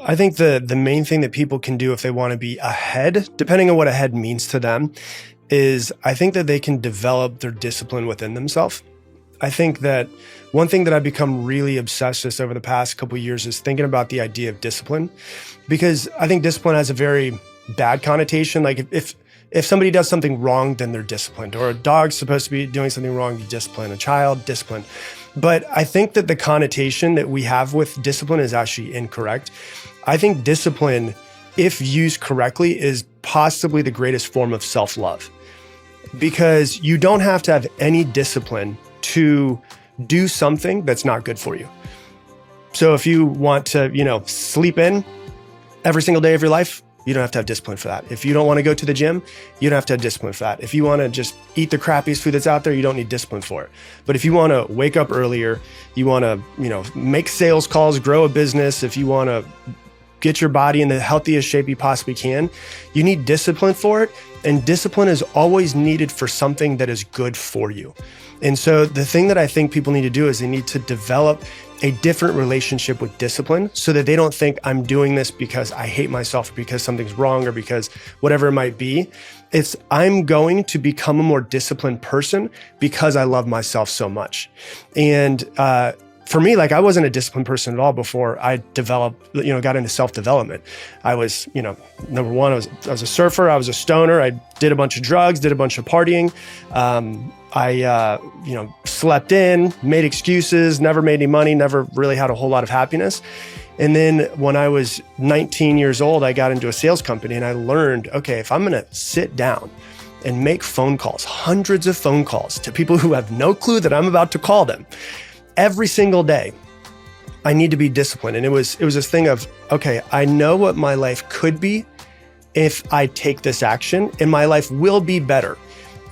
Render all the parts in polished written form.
I think the main thing that people can do if they want to be ahead, depending on what ahead means to them, is I think that they can develop their discipline within themselves. I think that one thing that I've become really obsessed with over the past couple of years is thinking about the idea of discipline, because I think discipline has a very bad connotation. Like if somebody does something wrong, then they're disciplined, or a dog's supposed to be doing something wrong, you discipline a child, discipline. But I think that the connotation that we have with discipline is actually incorrect. I think discipline, if used correctly, is possibly the greatest form of self-love, because you don't have to have any discipline to do something that's not good for you. So if you want to, sleep in every single day of your life, you don't have to have discipline for that. If you don't want to go to the gym, you don't have to have discipline for that. If you want to just eat the crappiest food that's out there, you don't need discipline for it. But if you want to wake up earlier, you want to, make sales calls, grow a business, if you want to get your body in the healthiest shape you possibly can, you need discipline for it. And discipline is always needed for something that is good for you. And so the thing that I think people need to do is they need to develop a different relationship with discipline, so that they don't think I'm doing this because I hate myself, or because something's wrong, or because whatever it might be. It's I'm going to become a more disciplined person because I love myself so much. And for me, I wasn't a disciplined person at all before I developed, got into self-development. I was, number one, I was a surfer. I was a stoner. I did a bunch of drugs, did a bunch of partying. I slept in, made excuses, never made any money, never really had a whole lot of happiness. And then when I was 19 years old, I got into a sales company, and I learned, okay, if I'm going to sit down and make phone calls, hundreds of phone calls to people who have no clue that I'm about to call them every single day, I need to be disciplined. And it was this thing of, okay, I know what my life could be if I take this action, and my life will be better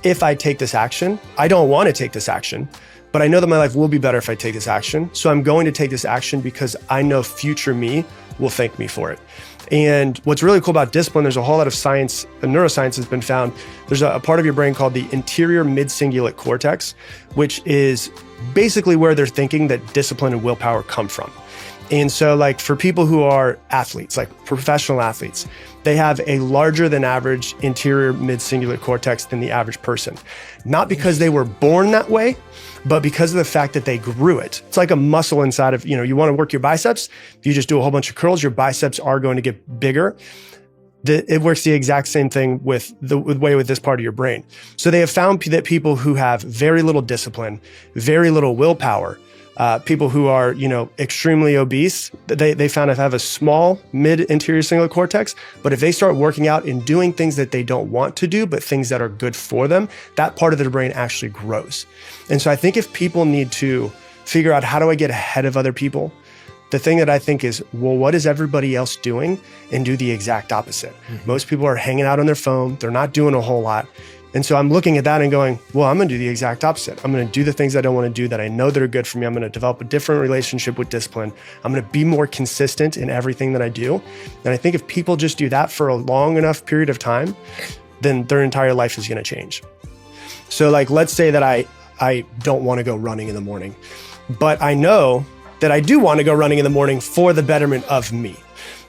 if I take this action. I don't want to take this action, but I know that my life will be better if I take this action. So I'm going to take this action because I know future me will thank me for it. And what's really cool about discipline, there's a whole lot of science, neuroscience has been found. There's a part of your brain called the anterior mid-cingulate cortex, which is basically where they're thinking that discipline and willpower come from. And so for people who are athletes, like professional athletes, they have a larger than average anterior mid-cingulate cortex than the average person. Not because they were born that way, but because of the fact that they grew it. It's like a muscle inside of, you want to work your biceps. If you just do a whole bunch of curls, your biceps are going to get bigger. It works the exact same thing with this part of your brain. So they have found that people who have very little discipline, very little willpower, people who are, extremely obese, they found have a small mid-anterior cingulate cortex, but if they start working out and doing things that they don't want to do, but things that are good for them, that part of their brain actually grows. And so I think if people need to figure out, how do I get ahead of other people? The thing that I think is, well, what is everybody else doing? And do the exact opposite. Mm-hmm. Most people are hanging out on their phone. They're not doing a whole lot. And so I'm looking at that and going, well, I'm going to do the exact opposite. I'm going to do the things I don't want to do that I know that are good for me. I'm going to develop a different relationship with discipline. I'm going to be more consistent in everything that I do. And I think if people just do that for a long enough period of time, then their entire life is going to change. So let's say that I don't want to go running in the morning, but I know that I do want to go running in the morning for the betterment of me.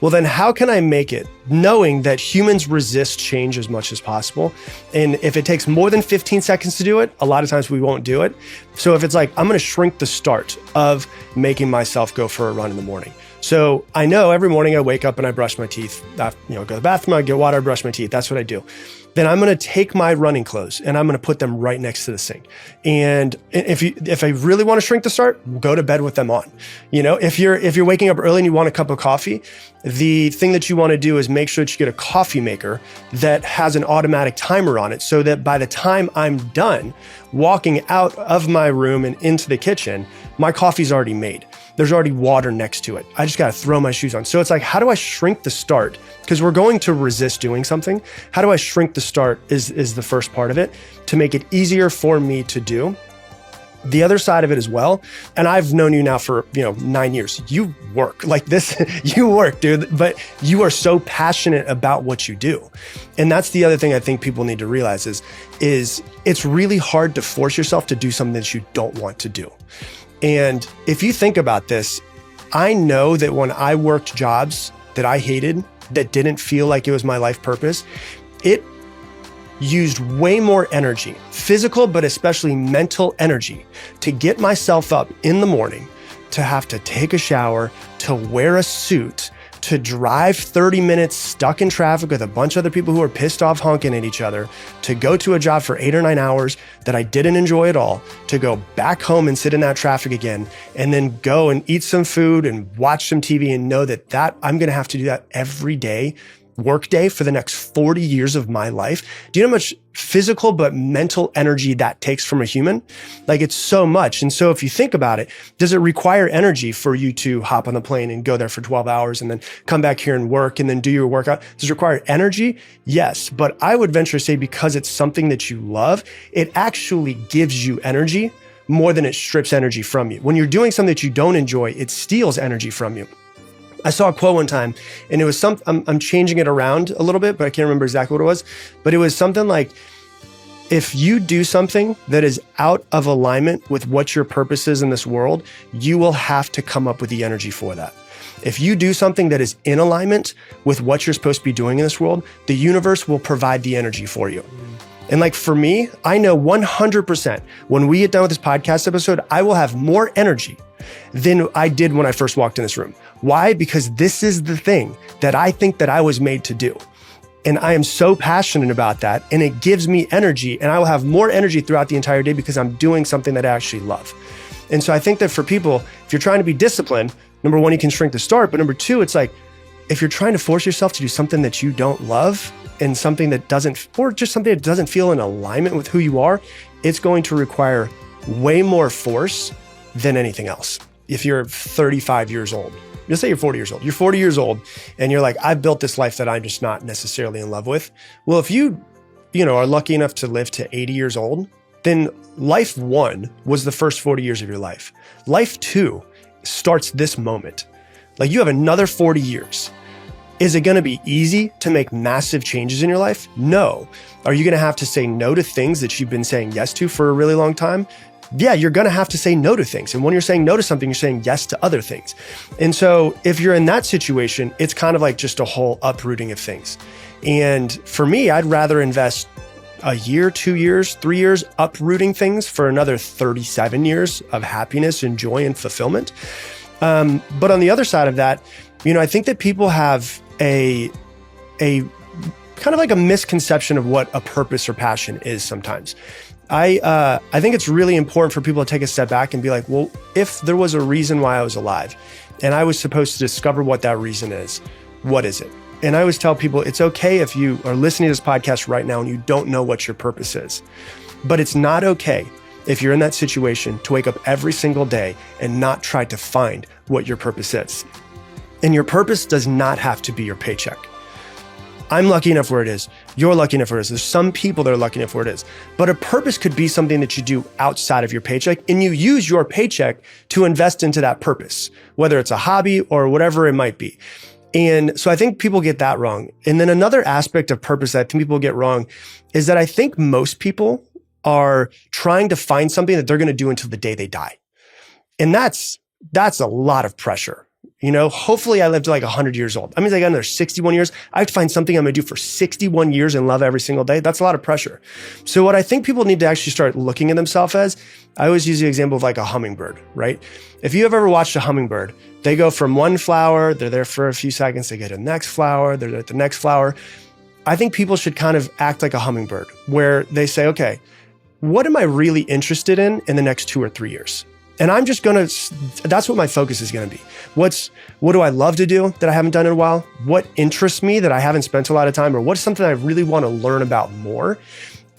Well, then how can I make it, knowing that humans resist change as much as possible? And if it takes more than 15 seconds to do it, a lot of times we won't do it. So if it's I'm going to shrink the start of making myself go for a run in the morning. So I know every morning I wake up and I brush my teeth, go to the bathroom, I get water, I brush my teeth. That's what I do. Then I'm going to take my running clothes and I'm going to put them right next to the sink. And if I really want to shrink the start, go to bed with them on. If you're waking up early and you want a cup of coffee, the thing that you want to do is make sure that you get a coffee maker that has an automatic timer on it, so that by the time I'm done walking out of my room and into the kitchen, my coffee's already made. There's already water next to it. I just got to throw my shoes on. So it's how do I shrink the start? Because we're going to resist doing something. How do I shrink the start is the first part of it, to make it easier for me to do. The other side of it as well, and I've known you now for 9 years. You work like this, you work, dude, but you are so passionate about what you do. And that's the other thing I think people need to realize is it's really hard to force yourself to do something that you don't want to do. And if you think about this, I know that when I worked jobs that I hated, that didn't feel like it was my life purpose, it used way more energy, physical, but especially mental energy, to get myself up in the morning, to have to take a shower, to wear a suit, to drive 30 minutes stuck in traffic with a bunch of other people who are pissed off honking at each other, to go to a job for 8 or 9 hours that I didn't enjoy at all, to go back home and sit in that traffic again, and then go and eat some food and watch some TV and know that I'm going to have to do that every day, work day, for the next 40 years of my life. Do you know how much physical but mental energy that takes from a human? Like, it's so much. And so if you think about it, does it require energy for you to hop on the plane and go there for 12 hours and then come back here and work and then do your workout? Does it require energy? Yes. But I would venture to say, because it's something that you love, it actually gives you energy more than it strips energy from you. When you're doing something that you don't enjoy, it steals energy from you. I saw a quote one time, and it was I'm changing it around a little bit, but I can't remember exactly what it was. But it was something like, if you do something that is out of alignment with what your purpose is in this world, you will have to come up with the energy for that. If you do something that is in alignment with what you're supposed to be doing in this world, the universe will provide the energy for you. And like, for me, I know 100% when we get done with this podcast episode, I will have more energy than I did when I first walked in this room. Why? Because this is the thing that I think that I was made to do. And I am so passionate about that, and it gives me energy, and I will have more energy throughout the entire day because I'm doing something that I actually love. And so I think that for people, if you're trying to be disciplined, number one, you can shrink the start, but number two, it's like, if you're trying to force yourself to do something that you don't love, and something that doesn't, or just something that doesn't feel in alignment with who you are, it's going to require way more force than anything else. If you're 35 years old, let's say you're 40 years old. You're 40 years old and you're like, I've built this life that I'm just not necessarily in love with. Well, if you are lucky enough to live to 80 years old, then life one was the first 40 years of your life. Life two starts this moment. Like, you have another 40 years. Is it going to be easy to make massive changes in your life? No. Are you going to have to say no to things that you've been saying yes to for a really long time? Yeah, you're going to have to say no to things. And when you're saying no to something, you're saying yes to other things. And so if you're in that situation, it's kind of like just a whole uprooting of things. And for me, I'd rather invest a year, 2 years, 3 years uprooting things for another 37 years of happiness and joy and fulfillment. But on the other side of that, I think that people have a kind of like a misconception of what a purpose or passion is sometimes. I think it's really important for people to take a step back and be like, well, if there was a reason why I was alive and I was supposed to discover what that reason is, what is it? And I always tell people, it's okay if you are listening to this podcast right now and you don't know what your purpose is, but it's not okay if you're in that situation to wake up every single day and not try to find what your purpose is. And your purpose does not have to be your paycheck. I'm lucky enough where it is. You're lucky enough where it is. There's some people that are lucky enough where it is. But a purpose could be something that you do outside of your paycheck, and you use your paycheck to invest into that purpose, whether it's a hobby or whatever it might be. And so I think people get that wrong. And then another aspect of purpose that I think people get wrong is that I think most people are trying to find something that they're going to do until the day they die. And that's a lot of pressure. Hopefully I live to like 100 years old. That means I got another 61 years. I have to find something I'm going to do for 61 years and love every single day. That's a lot of pressure. So what I think people need to actually start looking at themselves as, I always use the example of like a hummingbird, right? If you have ever watched a hummingbird, they go from one flower, they're there for a few seconds, they get to the next flower, they're at the next flower. I think people should kind of act like a hummingbird, where they say, okay, what am I really interested in the next 2 or 3 years? And I'm just that's what my focus is going to be. What do I love to do that I haven't done in a while? What interests me that I haven't spent a lot of time, or what's something I really want to learn about more?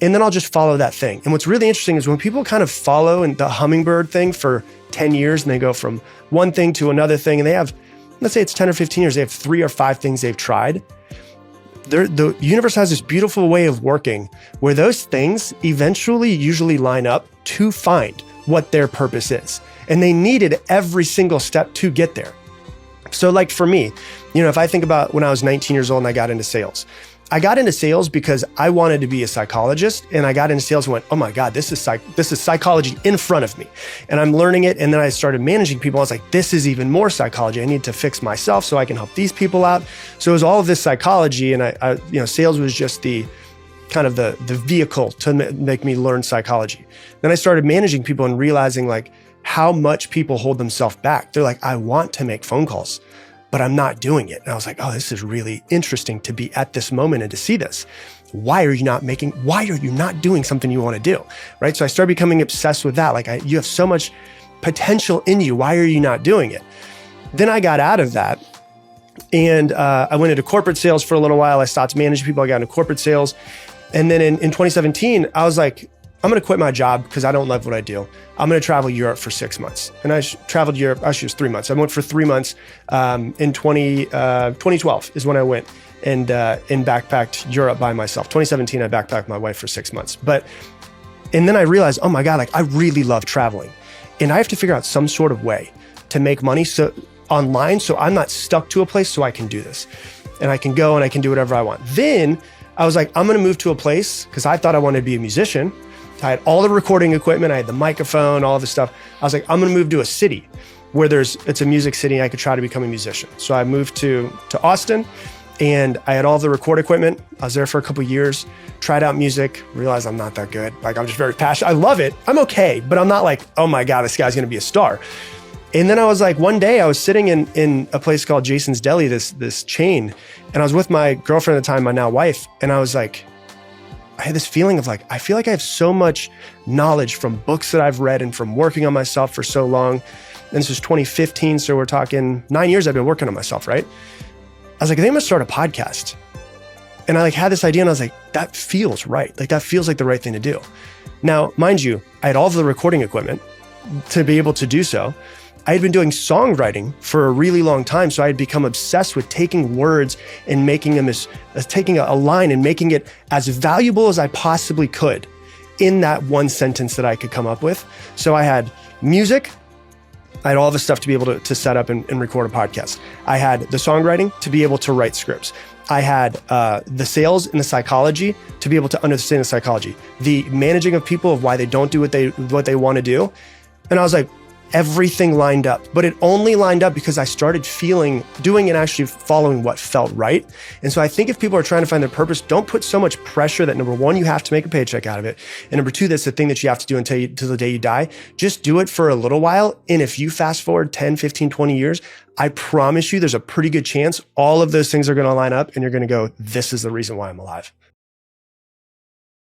And then I'll just follow that thing. And what's really interesting is when people kind of follow in the hummingbird thing for 10 years and they go from one thing to another thing, and they have, let's say it's 10 or 15 years, they have 3 or 5 things they've tried. The universe has this beautiful way of working where those things eventually usually line up to find what their purpose is. And they needed every single step to get there. So like for me, if I think about when I was 19 years old and I got into sales, I got into sales because I wanted to be a psychologist, and I got into sales and went, oh my God, this is psychology in front of me. And I'm learning it. And then I started managing people. I was like, this is even more psychology. I need to fix myself so I can help these people out. So it was all of this psychology. And sales was just the kind of the vehicle to make me learn psychology. Then I started managing people and realizing like how much people hold themselves back. They're like, I want to make phone calls, but I'm not doing it. And I was like, oh, this is really interesting to be at this moment and to see this. Why are you not doing something you want to do? Right? So I started becoming obsessed with that. Like you have so much potential in you. Why are you not doing it? Then I got out of that and I went into corporate sales for a little while. I stopped managing people. I got into corporate sales. And then in 2017, I was like, I'm going to quit my job because I don't love what I do. I'm going to travel Europe for 6 months. And I traveled Europe, actually it was 3 months. I went for 3 months in 2012 is when I went and backpacked Europe by myself. 2017, I backpacked with my wife for 6 months. And then I realized, oh my God, like I really love traveling. And I have to figure out some sort of way to make money online so I'm not stuck to a place so I can do this. And I can go and I can do whatever I want. Then I was like, I'm going to move to a place because I thought I wanted to be a musician. I had all the recording equipment. I had the microphone, all this stuff. I was like, I'm going to move to a city where it's a music city and I could try to become a musician. So I moved to Austin and I had all the record equipment. I was there for a couple of years, tried out music, realized I'm not that good. Like I'm just very passionate. I love it. I'm okay, but I'm not like, oh my God, this guy's going to be a star. And then I was like, one day I was sitting in a place called Jason's Deli, this chain, and I was with my girlfriend at the time, my now wife, and I was like, I had this feeling of like, I feel like I have so much knowledge from books that I've read and from working on myself for so long. And this was 2015, so we're talking 9 years I've been working on myself, right? I was like, I think I'm gonna start a podcast. And I like had this idea and I was like, that feels right. Like that feels like the right thing to do. Now, mind you, I had all of the recording equipment to be able to do so. I had been doing songwriting for a really long time. So I had become obsessed with taking words and making them taking a line and making it as valuable as I possibly could in that one sentence that I could come up with. So I had music. I had all the stuff to be able to set up and record a podcast. I had the songwriting to be able to write scripts. I had the sales and the psychology to be able to understand the psychology, the managing of people of why they don't do what they want to do. And I was like, everything lined up, but it only lined up because I started doing and actually following what felt right. And so I think if people are trying to find their purpose, don't put so much pressure that number one, you have to make a paycheck out of it. And number two, that's the thing that you have to do until the day you die. Just do it for a little while. And if you fast forward 10, 15, 20 years, I promise you there's a pretty good chance all of those things are going to line up and you're going to go, this is the reason why I'm alive.